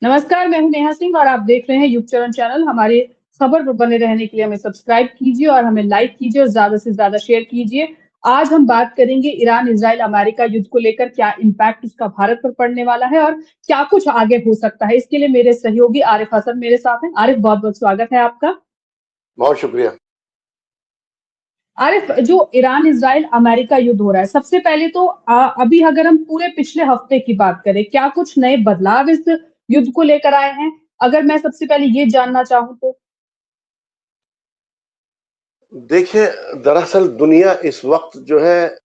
नमस्कार, मैं हूं नेहा सिंह और आप देख रहे हैं युग चरण चैनल। हमारे खबर पर बने रहने के लिए हमें सब्सक्राइब कीजिए और हमें लाइक कीजिए और ज्यादा से ज्यादा शेयर कीजिए। आज हम बात करेंगे ईरान इजराइल अमेरिका युद्ध को लेकर क्या इम्पैक्ट उसका भारत पर पड़ने वाला है और क्या कुछ आगे हो सकता है। इसके लिए मेरे सहयोगी आरिफ हसन मेरे साथ हैं। आरिफ, बहुत बहुत स्वागत है आपका। बहुत शुक्रिया। आरिफ, जो ईरान इजराइल अमेरिका युद्ध हो रहा है, सबसे पहले तो अभी अगर हम पूरे पिछले हफ्ते की बात करें, क्या कुछ नए बदलाव इस युद्ध को लेकर आए हैं? अगर मैं सबसे पहले ये जानना चाहूं तो। देखिए, दरअसल दुनिया इस वक्त जो है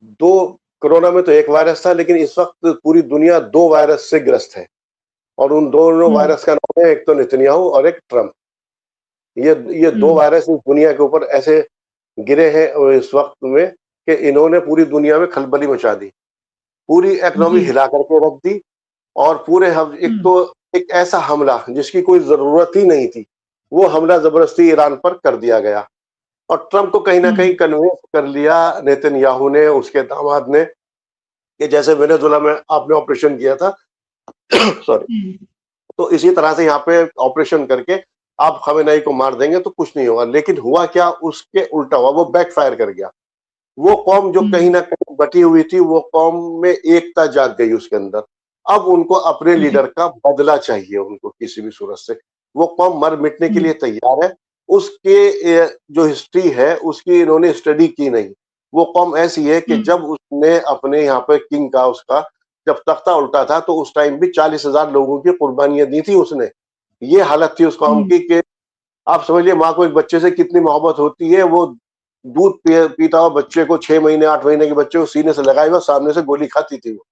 दो, कोरोना में तो एक वायरस था, लेकिन इस वक्त पूरी दुनिया दो वायरस से ग्रस्त है। और उन दोनों हम्म। वायरस का नाम है, एक तो नेतन्याहू और एक ट्रम्प। ये दो हम्म। वायरस इस दुनिया के ऊपर ऐसे गिरे हैं और इस वक्त में कि इन्होंने पूरी दुनिया में खलबली मचा दी, पूरी इकोनॉमी जी। हिला करके रख दी। और पूरे हम एक हम्म। तो एक ऐसा हमला जिसकी कोई जरूरत ही नहीं थी, वो हमला जबरदस्ती ईरान पर कर दिया गया। और ट्रम्प को कहीं ना हम्म। कहीं कन्विंस कर लिया नेतन्याहू ने, उसके दामाद ने, कि जैसे वेनेजुला में आपने ऑपरेशन किया था सॉरी, हम्म। तो इसी तरह से यहाँ पे ऑपरेशन करके आप खमेनेई को मार देंगे तो कुछ नहीं होगा। लेकिन हुआ क्या, उसके उल्टा हुआ, वो बैकफायर कर गया। वो कौम जो कहीं हम्म। ना कहीं बटी हुई थी, वो कौम में एकता जाग गई उसके अंदर। अब उनको अपने जी। लीडर का बदला चाहिए, उनको किसी भी सूरत से। वो कौम मर मिटने के लिए हम्म। तैयार है। उसके जो हिस्ट्री है उसकी इन्होंने स्टडी की नहीं। वो कौम ऐसी है कि हम्म। जब उसने अपने यहाँ पे किंग का, उसका जब तख्ता उल्टा था, तो उस टाइम भी 40,000 लोगों की कुर्बानियां दी थी उसने। ये हालत थी उस कौम हम्म। की कि आप समझिए माँ को एक बच्चे से कितनी मोहब्बत होती है। वो दूध पीता हुआ बच्चे को, 6 महीने 8 महीने के बच्चे को सीने से लगाए हुआ सामने से गोली खाती थी वो।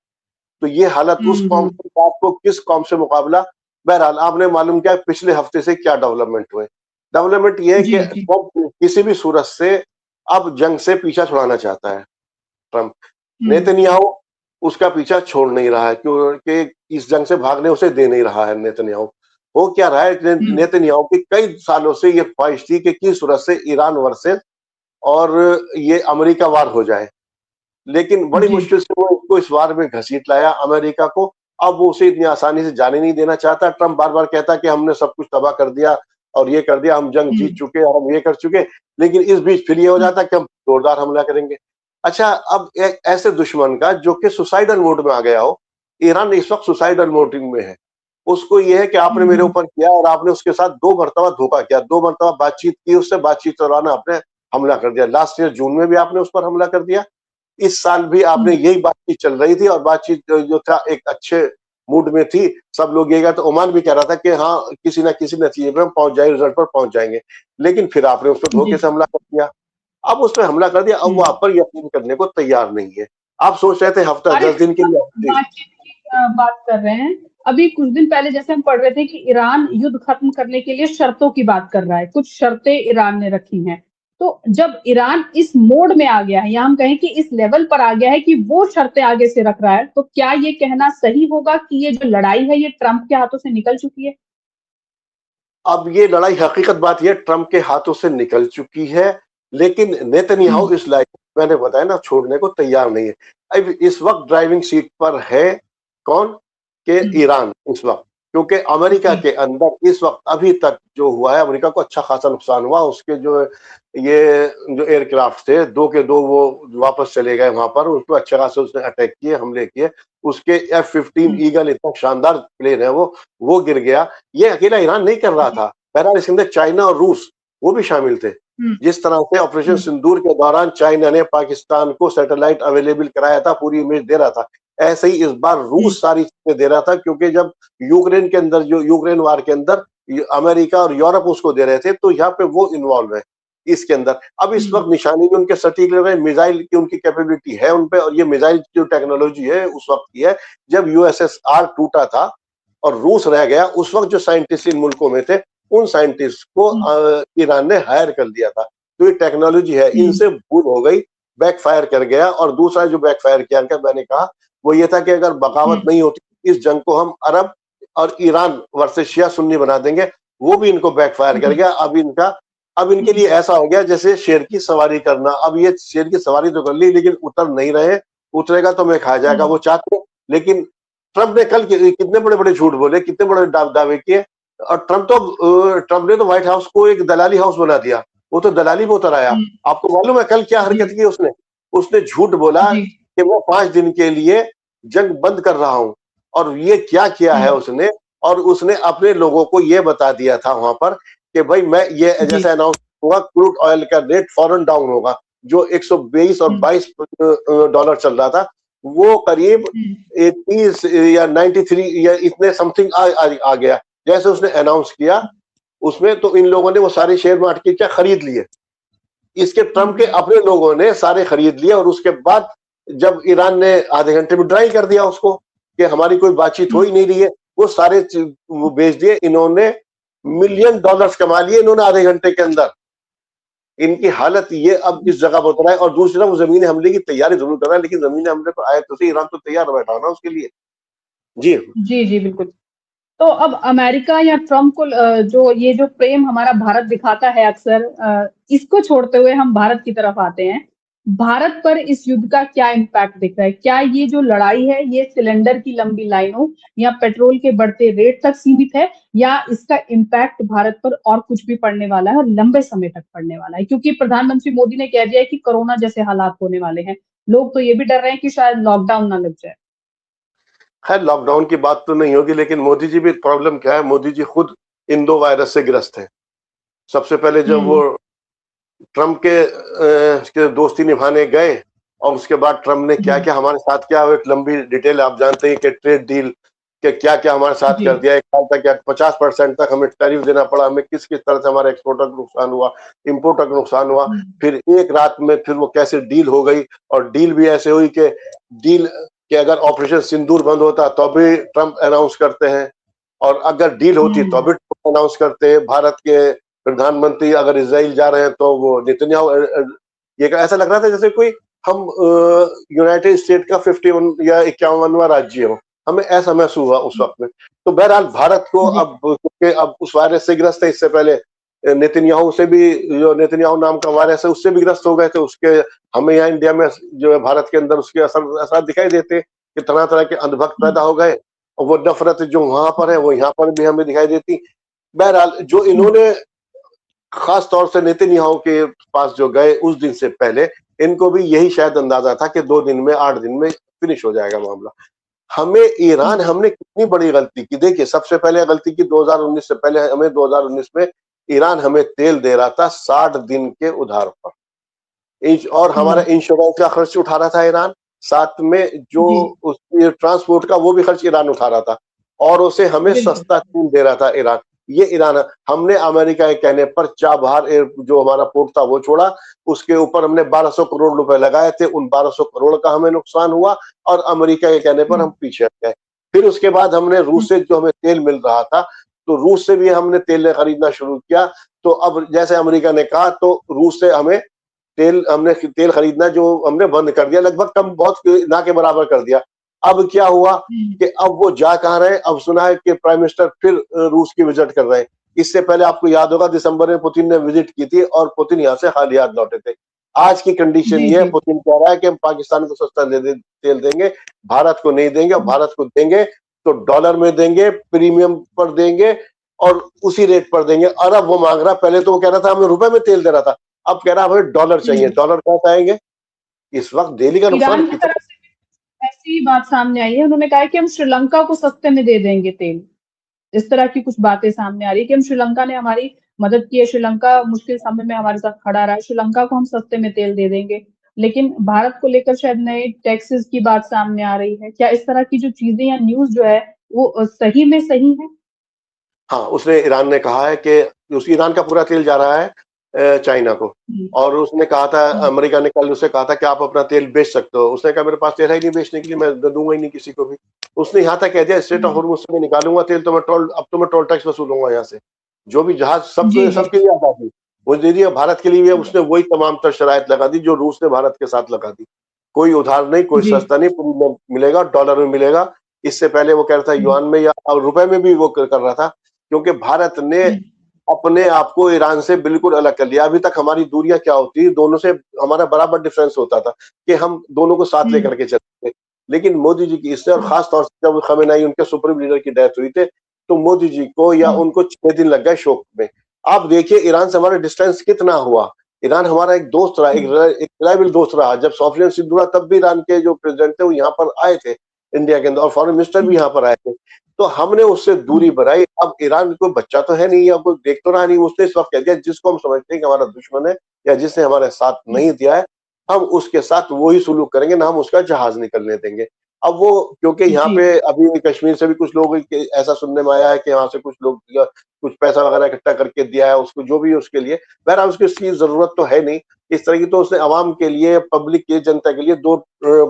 तो ये हालत उस कौम हम्म। से, आपको किस कौम से मुकाबला। बहरहाल आपने मालूम किया पिछले हफ्ते से क्या डेवलपमेंट हुए। डेवलपमेंट ये है जी। कि जी। ट्रम्प किसी भी सूरत से अब जंग से पीछा छुड़ाना चाहता है, ट्रम्प। हम्म। नेतन्याहू उसका पीछा छोड़ नहीं रहा है, क्योंकि इस जंग से भागने उसे दे नहीं रहा है नेतन्याहू। हो क्या रहा है, हम्म। नेतन्याहू की कई सालों से ये ख्वाहिश थी कि किस सूरत से ईरान वर्सेस और ये अमेरिका वार हो जाए। लेकिन बड़ी जी। मुश्किल से वो इसको इस वार में घसीट लाया अमेरिका को। अब वो उसे इतनी आसानी से जाने नहीं देना चाहता। ट्रम्प बार बार कहता कि हमने सब कुछ तबाह कर दिया और ये कर दिया, हम जंग जीत हम्म। चुके और हम ये कर चुके। लेकिन इस बीच फिर ये हो हम्म। जाता कि हम जोरदार हमला करेंगे। अच्छा, अब एक ऐसे दुश्मन का जो कि सुसाइडल मोड में आ गया हो, ईरान इस वक्त सुसाइडल मोड में है। उसको ये है कि आपने मेरे हम्म। ऊपर किया और आपने उसके साथ 2 मरतबा धोखा किया, 2 मरतबा बातचीत की उससे, बातचीत के दौरान आपने हमला कर दिया। लास्ट ईयर जून में भी आपने उस पर हमला कर दिया। इस साल भी आपने, हम्म। यही बातचीत चल रही थी और बातचीत जो था एक अच्छे मूड में थी। सब लोग ये, तो ओमान भी कह रहा था कि हाँ, किसी ना किसी नतीजे पर हम पहुंच जाएंगे, रिजल्ट पर पहुंच जाएंगे। लेकिन फिर आपने उस पर जी। धोखे से हमला कर दिया। अब उस पर हमला कर दिया, अब वो हम्म। आप पर यकीन करने को तैयार नहीं है। आप सोच रहे थे हफ्ता अरे, 10 दिन के लिए जी। बातचीत की बात कर रहे हैं। अभी कुछ दिन पहले जैसे हम पढ़ रहे थे कि ईरान युद्ध खत्म करने के लिए शर्तों की बात कर रहा है, कुछ शर्तें ईरान ने रखी हैं। तो जब ईरान इस मोड में आ गया है या हम कहें कि इस लेवल पर आ गया है कि वो शर्तें आगे से रख रहा है, तो क्या ये कहना सही होगा कि ये जो लड़ाई है ये ट्रंप के हाथों से निकल चुकी है? अब ये लड़ाई, हकीकत बात यह ट्रंप के हाथों से निकल चुकी है, लेकिन नेतन्याहू हम्म। इस लाइफ, मैंने बताया ना, छोड़ने को तैयार नहीं है। अब इस वक्त ड्राइविंग सीट पर है कौन? के हम्म। ईरान इस वक्त। क्योंकि अमेरिका जी। के अंदर इस वक्त अभी तक जो हुआ है, अमेरिका को अच्छा खासा नुकसान हुआ। उसके जो ये जो एयरक्राफ्ट थे, 2 के 2 वो वापस चले गए वहां पर। उसको अच्छा खासा उसने अटैक किए, हमले किए। उसके F-15 हम्म। ईगल, इतना शानदार प्लेन है वो गिर गया। ये अकेला ईरान नहीं कर रहा जी। था, बहरहाल इसके अंदर चाइना और रूस वो भी शामिल थे। हम्म। जिस तरह से ऑपरेशन हम्म। सिंदूर के दौरान चाइना ने पाकिस्तान को सैटेलाइट अवेलेबल कराया था, पूरी इमेज दे रहा था, ऐसे ही इस बार हम्म। रूस सारी चीजें दे रहा था। क्योंकि जब यूक्रेन के अंदर, जो यूक्रेन वार के अंदर अमेरिका और यूरोप उसको दे रहे थे, तो यहाँ पे वो इन्वॉल्व है इसके अंदर। अब इस हम्म। वक्त निशानी में उनके सटीक लग रहे हैं, मिसाइल की उनकी कैपेबिलिटी है उन पे। और ये मिसाइल जो टेक्नोलॉजी है उस वक्त की है जब यूएसएसआर टूटा था और रूस रह गया। उस वक्त जो साइंटिस्ट इन मुल्कों में थे, उन साइंटिस्ट को हम्म। ईरान ने हायर कर दिया था। तो ये टेक्नोलॉजी है, हम्म। इनसे भूल हो गई, बैकफायर कर गया। और दूसरा जो बैकफायर किया, मैंने कहा, वो ये था कि अगर बगावत हम्म। नहीं होती, इस जंग को हम अरब और ईरान वर्सेस शिया सुन्नी बना देंगे। वो भी इनको बैकफायर कर जी। गया। अब इनके लिए ऐसा हो गया जैसे शेर की सवारी करना। अब ये शेर की सवारी तो कर ली, लेकिन उतर नहीं रहे। उतरेगा तो मैं खा जाएगा, हम्म। वो चाहते। लेकिन ट्रम्प ने कल कितने बड़े बड़े झूठ बोले, कितने बड़े दावे किए। और ट्रम्प ने तो व्हाइट हाउस को एक दलाली हाउस बना दिया, वो तो दलाली में उतर आया। आपको मालूम है कल क्या हरकत की उसने? उसने झूठ बोला जी, कि मैं 5 दिन के लिए जंग बंद कर रहा हूं। और ये क्या किया है उसने? और उसने अपने लोगों को ये बता दिया था वहां पर कि भाई मैं ये जी, जैसे अनाउंस हुआ, क्रूड ऑयल का रेट फौरन डाउन होगा। जो 122 और 22 डॉलर चल रहा था, वो करीब 30 या 93 या इतने समथिंग आ गया। जैसे उसने अनाउंस किया, उसमें तो इन लोगों ने वो सारे शेयर मार्केट क्या खरीद लिए। इसके ट्रम्प के अपने लोगों ने सारे खरीद लिए। और उसके बाद जब ईरान ने आधे घंटे में ड्राई कर दिया उसको कि हमारी कोई बातचीत हो ही नहीं रही है, वो सारे वो बेच दिए। इन्होंने मिलियन डॉलर्स कमा लिए इन्होंने आधे घंटे के अंदर। इनकी हालत ये अब इस जगह पर उतरा है। और दूसरी तरफ वो जमीनी हमले की तैयारी जरूर कर रहा है, लेकिन जमीनी हमले पर आए तो सही, ईरान तो तैयार बैठा ना उसके लिए। जी जी, जी, बिल्कुल। तो अब अमेरिका या ट्रम्प को जो ये जो प्रेम हमारा भारत दिखाता है अक्सर, इसको छोड़ते हुए हम भारत की तरफ आते हैं। भारत पर इस युद्ध का क्या इम्पैक्ट दिख रहा है? क्या ये जो लड़ाई है, ये सिलेंडर की लंबी लाइनों या पेट्रोल के बढ़ते रेट तक सीमित है, या इसका इम्पैक्ट भारत पर और कुछ भी पड़ने वाला है और लंबे समय तक पड़ने वाला है? क्योंकि प्रधानमंत्री मोदी ने कह दिया है कि कोरोना जैसे हालात होने वाले हैं। लोग तो ये भी डर रहे हैं कि शायद लॉकडाउन ना लग जाए। खैर, लॉकडाउन की बात तो नहीं होगी, लेकिन मोदी जी भी प्रॉब्लम क्या है, मोदी जी खुद इन 2 वायरस से ग्रस्त हैं। सबसे पहले जब वो हुँ, ट्रम्प के दोस्ती निभाने गए, और उसके बाद ट्रम्प ने जी, क्या-क्या हमारे साथ किया, वो एक लंबी डिटेल आप जानते हैं कि ट्रेड डील के क्या-क्या हमारे साथ जी, कर दिया। एक साल तक क्या 50% तक हमें टैरिफ देना पड़ा, हमें किस-किस तरह से हमारे एक्सपोर्टर को नुकसान हुआ, इम्पोर्टर को नुकसान हुआ। हुँ, फिर एक रात में फिर वो कैसे डील हो गई, और डील भी ऐसे हुई कि डील कि अगर ऑपरेशन सिंदूर बंद होता तो भी ट्रम्प अनाउंस करते हैं, और अगर डील होती तो हुँ, भी ट्रम्प अनाउंस करते हैं। भारत के प्रधानमंत्री अगर इजराइल जा रहे हैं तो वो नेतन्याहू ये ऐसा लग रहा था जैसे कोई हम यूनाइटेड स्टेट का 51 या 51वां राज्य हो, हमें ऐसा महसूस हुआ उस वक्त में। तो बहरहाल भारत को जी, अब, क्योंकि अब उस वायरस से ग्रस्त है, इससे पहले नेतन्याहू से भी, जो नेतन्याहू नाम का वायरस है उससे भी ग्रस्त हो गए थे। उसके हमें यहाँ इंडिया में जो है भारत के अंदर उसके असर दिखाई देते कि तरह तरह के अंधभक्त हुँ, पैदा हो गए, और वो नफरत जो वहां पर है वो यहाँ पर भी हमें दिखाई देती। बहरहाल जो हुँ, इन्होंने खास तौर से नेतन्याहू के पास जो गए उस दिन से पहले, इनको भी यही शायद अंदाजा था कि 2 दिन में, 8 दिन में फिनिश हो जाएगा मामला। हमें हुँ, ईरान, हमने कितनी बड़ी गलती की। देखिए, सबसे पहले गलती की 2019 से पहले, हमें 2019 में ईरान हमें तेल दे रहा था 60 दिन के उधार पर। और हमारा हुँ, इंश्योरेंस का खर्च उठा रहा था ईरान, साथ में जो जी, उसके ट्रांसपोर्ट का वो भी खर्च ईरान उठा रहा था, और उसे हमें बिल्कुल। सस्ता तेल दे रहा था ईरान। ये ईरान, हमने अमेरिका के कहने पर चाबहार जो हमारा पोर्ट था वो छोड़ा, उसके ऊपर हमने 1200 करोड़ रुपए लगाए थे, उन 1200 करोड़ का हमें नुकसान हुआ, और अमेरिका के कहने पर हुँ, हम पीछे हट गए। फिर उसके बाद हमने हुँ, रूस से जो हमें तेल मिल रहा था, तो रूस से भी हमने तेल खरीदना शुरू किया। तो अब जैसे अमेरिका ने कहा, तो रूस से हमने तेल खरीदना जो हमने बंद कर दिया, लगभग कम, बहुत ना के बराबर कर दिया। अब क्या हुआ हुँ, कि अब वो जा कहाँ रहे हैं? अब सुना है कि प्राइम मिनिस्टर फिर रूस की विजिट कर रहे हैं। इससे पहले आपको याद होगा दिसंबर में पुतिन ने विजिट की थी, और पुतिन यहाँ से खाली हाथ लौटे थे। आज की कंडीशन जी, ये है, जी, पुतिन कह रहा है कि हम पाकिस्तान को सस्ता तेल देंगे, भारत को नहीं देंगे, और हुँ, भारत को देंगे तो डॉलर में देंगे, प्रीमियम पर देंगे, और उसी रेट पर देंगे। और अब वो मांग रहा, पहले तो वो कह रहा था हमें रुपए में तेल दे रहा था, अब कह रहा है हमें डॉलर चाहिए। हुँ। डॉलर कहाँ से आएंगे? इस वक्त दिल्ली का नुकसान ईरान की कितना। तरफ से भी ऐसी ही बात सामने आई है। उन्होंने कहा है कि हम श्रीलंका को सस्ते में दे देंगे तेल। इस तरह की कुछ बातें सामने आ रही है कि हम श्रीलंका ने हमारी मदद की है, श्रीलंका मुश्किल समय में हमारे साथ खड़ा रहा है, श्रीलंका को हम सस्ते में तेल दे देंगे। लेकिन भारत को लेकर शायद नए टैक्सेस की बात सामने आ रही है। क्या इस तरह की जो चीज़ें या न्यूज़ जो है वो सही में सही है? हाँ, उसने, ईरान ने कहा है कि ईरान का पूरा तेल जा रहा है चाइना को। हुँ, और उसने कहा था, हुँ, अमेरिका ने कल उससे कहा था कि आप अपना तेल बेच सकते हो। उसने कहा मेरे पास तेल है ही नहीं बेचने के लिए, मैं दूंगा ही नहीं किसी को भी। उसने यहाँ तक कह दिया, स्ट्रेट ऑफ हुँ। हॉर्मुज़ से मैं निकालूंगा तेल तो अब तो मैं टोल टैक्स वसूलूंगा यहाँ से। जो भी जहाज, जी, सब जी। सबके लिए आजादी वो दे दिया, भारत के लिए भी हुँ, उसने वही तमाम तर शराइत लगा दी जो रूस ने भारत के साथ लगा दी। कोई उधार नहीं, कोई जी। सस्ता नहीं, प्रीमियम मिलेगा, डॉलर में मिलेगा। इससे पहले वो कह रहा था हुँ, युआन में या रुपए में भी वो कर रहा था, क्योंकि भारत ने हुँ, अपने आप को ईरान से बिल्कुल अलग कर लिया। अभी तक हमारी दूरियां क्या होती, दोनों से हमारा बराबर डिफरेंस होता था कि हम दोनों को साथ हुँ, लेकर के चलते थे। लेकिन मोदी जी की इससे, और खास तौर से जब खमेनाई उनके सुप्रीम लीडर की डेथ हुई थी, तो मोदी जी को या उनको 6 दिन लग गए शोक में। आप देखिए ईरान से हमारा डिस्टेंस कितना हुआ। ईरान हमारा एक दोस्त रहा, एक रिलायबल दोस्त रहा। जब ऑपरेशन सिंदूर हुआ तब भी ईरान के जो प्रेसिडेंट थे वो यहाँ पर आए थे इंडिया के अंदर, और फॉरेन मिनिस्टर भी यहाँ पर आए थे। तो हमने उससे दूरी बढ़ाई। अब ईरान कोई बच्चा तो है नहीं या कोई देख तो रहा नहीं, उसने इस वक्त कह दिया जिसको हम समझते हैं कि हमारा दुश्मन है या जिसने हमारे साथ नहीं दिया है, हम उसके साथ वही सुलूक करेंगे, ना हम उसका जहाज निकलने देंगे। अब वो क्योंकि यहाँ जी, पे अभी कश्मीर से भी कुछ लोग ऐसा सुनने में आया है कि यहाँ से कुछ लोग कुछ पैसा वगैरह इकट्ठा करके दिया है उसको, जो भी उसके लिए, बहरहाल उसकी इसकी जरूरत तो है नहीं इस तरह की। तो उसने आवाम के लिए, पब्लिक के, जनता के लिए 2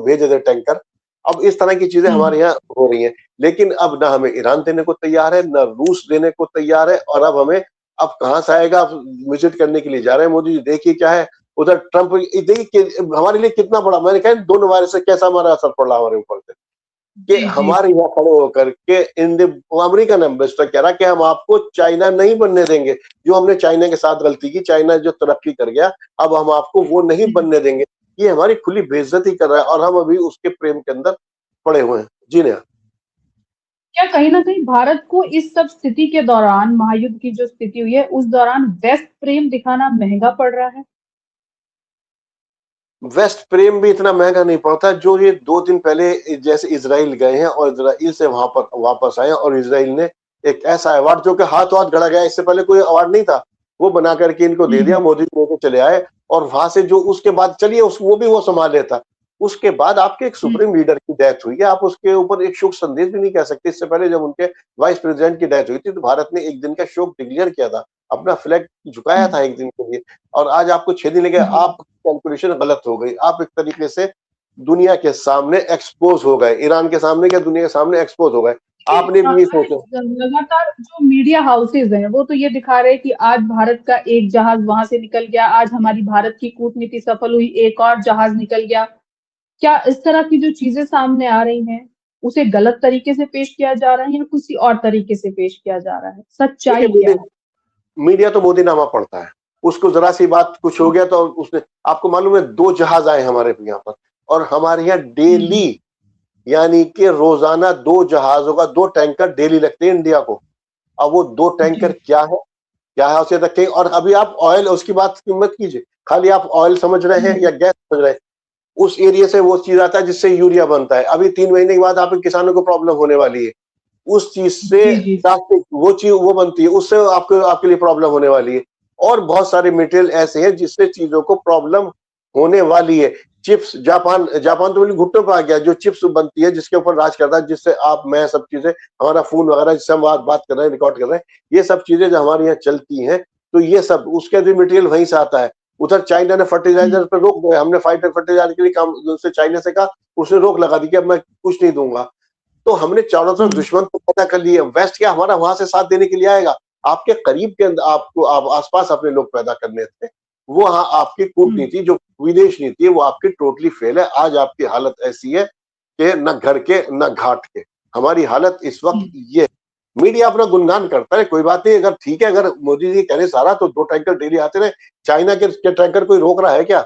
भेजे थे टैंकर। अब इस तरह की चीजें हमारे यहाँ हो रही हैं, लेकिन अब ना हमें ईरान देने को तैयार है, ना रूस देने को तैयार है, और अब हमें अब कहाँ से आएगा। विजिट करने के लिए जा रहे हैं मोदी जी, देखिए क्या है उधर। ट्रंप देखिए हमारे लिए कितना बड़ा, मैंने कहा दोनों वायरस से कैसा हमारा असर पड़ रहा है हमारे ऊपर से, कि जी, जी, हमारे यहाँ खड़े होकर के अमेरिकन एम्बेसडर कह रहा कि हम आपको चाइना नहीं बनने देंगे। जो हमने चाइना के साथ गलती की, चाइना जो तरक्की कर गया, अब हम आपको वो नहीं बनने देंगे। ये हमारी खुली बेइज्जती कर रहा है, और हम अभी उसके प्रेम के अंदर पड़े हुए हैं। जी नहीं। क्या कहीं न कहीं भारत को इस सब स्थिति के दौरान, महायुद्ध की जो स्थिति हुई है, उस दौरान वेस्ट प्रेम दिखाना महँगा पड़ रहा है? वेस्ट प्रेम भी इतना महंगा नहीं पड़ता। जो ये 2 दिन पहले जैसे इजराइल गए हैं और इजराइल से वहां पर वापस आए, और इजराइल ने एक ऐसा अवार्ड जो कि हाथों हाथ गढ़ा गया, इससे पहले कोई अवार्ड नहीं था, वो बना करके इनको दे दिया, मोदी जी लेके चले आए। और वहां से जो उसके बाद चलिए वो भी वो संभाल लेता। उसके बाद आपके एक सुप्रीम लीडर की डेथ हुई है, आप उसके ऊपर एक शोक संदेश भी नहीं कह सकते। इससे पहले जब उनके वाइस प्रेसिडेंट की डेथ हुई थी तो भारत ने 1 दिन का शोक डिक्लेयर किया था, अपना फ्लैग झुकाया था 1 दिन के लिए, और आज आपको 6 दिन लगे। आप कैलकुलेशन गलत हो गई। आप एक तरीके से दुनिया के सामने एक्सपोज हो गए, ईरान के सामने क्या दुनिया के सामने एक्सपोज हो गए। आपने भी ये सोचा। लगातार जो मीडिया हाउसेज हैं, वो तो ये दिखा रहे हैं कि आज भारत का एक जहाज वहां से निकल गया, आज हमारी भारत की कूटनीति सफल हुई, एक और जहाज निकल गया। क्या इस तरह की जो चीजें सामने आ रही हैं, उसे गलत तरीके से पेश किया जा रहा है या किसी और तरीके से पेश किया जा रहा है? देखिए सच्चाई क्या है? मीडिया तो मोदीनामा पढ़ता है, उसको जरा सी बात कुछ हो गया तो उसने, आपको मालूम है 2 जहाज आए हमारे यहाँ पर, और हमारे यहाँ डेली, यानी कि रोजाना 2 जहाजों का 2 टैंकर डेली लगते हैं इंडिया को। अब वो 2 टैंकर जी, क्या है उसे रखें। और अभी आप ऑयल, उसकी बात मत कीजिए, खाली आप ऑयल समझ रहे हैं या गैस समझ रहे हैं। उस एरिया से वो चीज आता है जिससे यूरिया बनता है। अभी 3 महीने के बाद आप किसानों को प्रॉब्लम होने वाली है। उस चीज से जी, जी, प्लास्टिक, वो चीज वो बनती है, उससे आपको आपके लिए प्रॉब्लम होने वाली है। और बहुत सारे मटेरियल ऐसे हैं जिससे चीजों को प्रॉब्लम होने वाली है। चिप्स, जापान जापान तो बिल्कुल घुटनों पर आ गया। जो चिप्स बनती है जिसके ऊपर राज करता है, जिससे आप मैं सब चीजें, हमारा फोन वगैरह जिससे हम बात कर रहे हैं, रिकॉर्ड कर रहे हैं, ये सब चीजें जो हमारे यहाँ चलती हैं, तो ये सब उसके भी मटेरियल वहीं से आता है। उधर चाइना ने फर्टिलाइजर पर रोक दिया। हमने फाइटर फर्टिलाइजर के लिए काम उससे चाइना से कहा, उसने रोक लगा दी कि अब मैं कुछ नहीं दूंगा। तो हमने चारों तरफ दुश्मन तो पैदा कर लिए। वेस्ट क्या हमारा वहां से साथ देने के लिए आएगा? आपके करीब के अंदर आपको आप आसपास अपने लोग पैदा करने थे। वो हाँ आपकी कूटनीति जो विदेश नीति है वो आपकी टोटली फेल है। आज आपकी हालत ऐसी है कि न घर के न घाट के। हमारी हालत इस वक्त ये। मीडिया अपना गुणगान करता है, कोई बात नहीं, अगर ठीक है, अगर मोदी जी कहने सारा तो 2 टैंकर डेली आते रहे। चाइना के टैंकर कोई रोक रहा है क्या?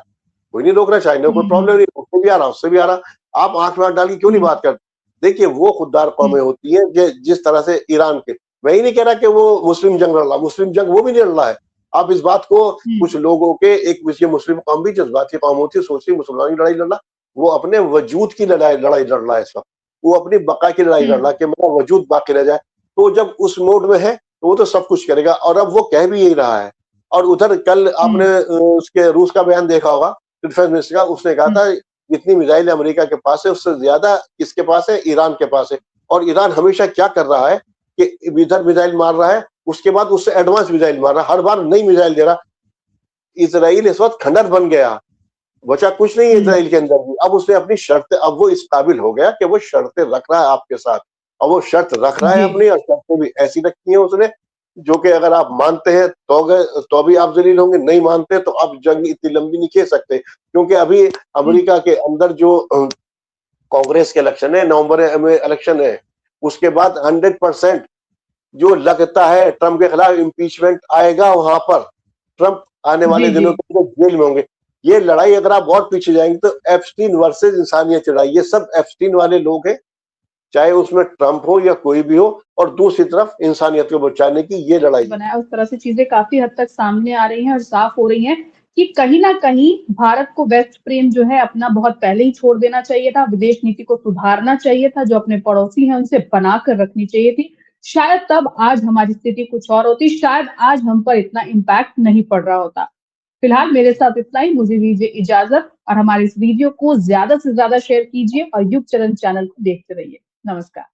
कोई नहीं रोक रहा। चाइना को कोई प्रॉब्लम नहीं, उससे भी आ रहा, उससे भी आ रहा। आप आंख में आंख डाल के क्यों नहीं बात करते? देखिए वो खुददार कौमें होती हैं जिस तरह से ईरान के, मैं ही नहीं कह रहा कि वो मुस्लिम जंग लड़ रहा, मुस्लिम जंग वो भी नहीं लड़ रहा है। आप इस बात को, कुछ लोगों के एक विषय, मुस्लिम कौम भी जज्बात की कौम होती है, सोचती है मुसलमानों की लड़ाई लड़ रहा, वो अपने वजूद की लड़ाई लड़ रहा है इस वक्त। वो अपनी बका की लड़ाई लड़ रहा है कि मेरा वजूद बाकी रह जाए। तो जब उस मोड में है तो वो तो सब कुछ करेगा, और अब वो कह भी यही रहा है। और उधर कल आपने उसके रूस का बयान देखा होगा, डिफेंस मिनिस्टर का, उसने कहा था जितनी मिसाइल अमेरिका के पास है उससे ज्यादा किसके पास है? ईरान के पास है। और ईरान हमेशा क्या कर रहा है कि इधर मिसाइल मार रहा है, उसके बाद उससे एडवांस मिसाइल मार रहा है, हर बार नई मिसाइल दे रहा। इसराइल इस वक्त खंडर बन गया, बचा कुछ नहीं है इसराइल के अंदर भी। अब उसने अपनी शर्त, अब वो इस काबिल हो गया कि वो शर्तें रख रहा है आपके साथ, और वो शर्त रख रहा है अपनी, और शर्तें भी ऐसी रखी है उसने जो कि अगर आप मानते हैं तो भी आप जलील होंगे, नहीं मानते तो आप जंग इतनी लंबी नहीं खेल सकते। क्योंकि अभी अमेरिका के अंदर जो कांग्रेस के इलेक्शन है, नवंबर में इलेक्शन है, उसके बाद 100% जो लगता है ट्रंप के खिलाफ इम्पीचमेंट आएगा वहां पर। ट्रंप आने वाले दिनों के अंदर जेल में होंगे। ये लड़ाई अगर आप और पीछे जाएंगे तो एप्स्टीन वर्सेस इंसानियत लड़ाई, ये सब एप्स्टीन वाले लोग हैं, चाहे उसमें ट्रंप हो या कोई भी हो, और दूसरी तरफ इंसानियत को बचाने की ये लड़ाई बनाया। उस तरह से चीजें काफी हद तक सामने आ रही हैं और साफ हो रही हैं कि कहीं ना कहीं भारत को वेस्ट प्रेम जो है अपना बहुत पहले ही छोड़ देना चाहिए था, विदेश नीति को सुधारना चाहिए था, जो अपने पड़ोसी हैं उनसे बनाकर रखनी चाहिए थी। शायद तब आज हमारी स्थिति कुछ और होती, शायद आज हम पर इतना इम्पैक्ट नहीं पड़ रहा होता। फिलहाल मेरे साथ इतना ही, मुझे दीजिए इजाजत और हमारे इस वीडियो को ज्यादा से ज्यादा शेयर कीजिए और युग चरण चैनल को देखते रहिए। नमस्कार।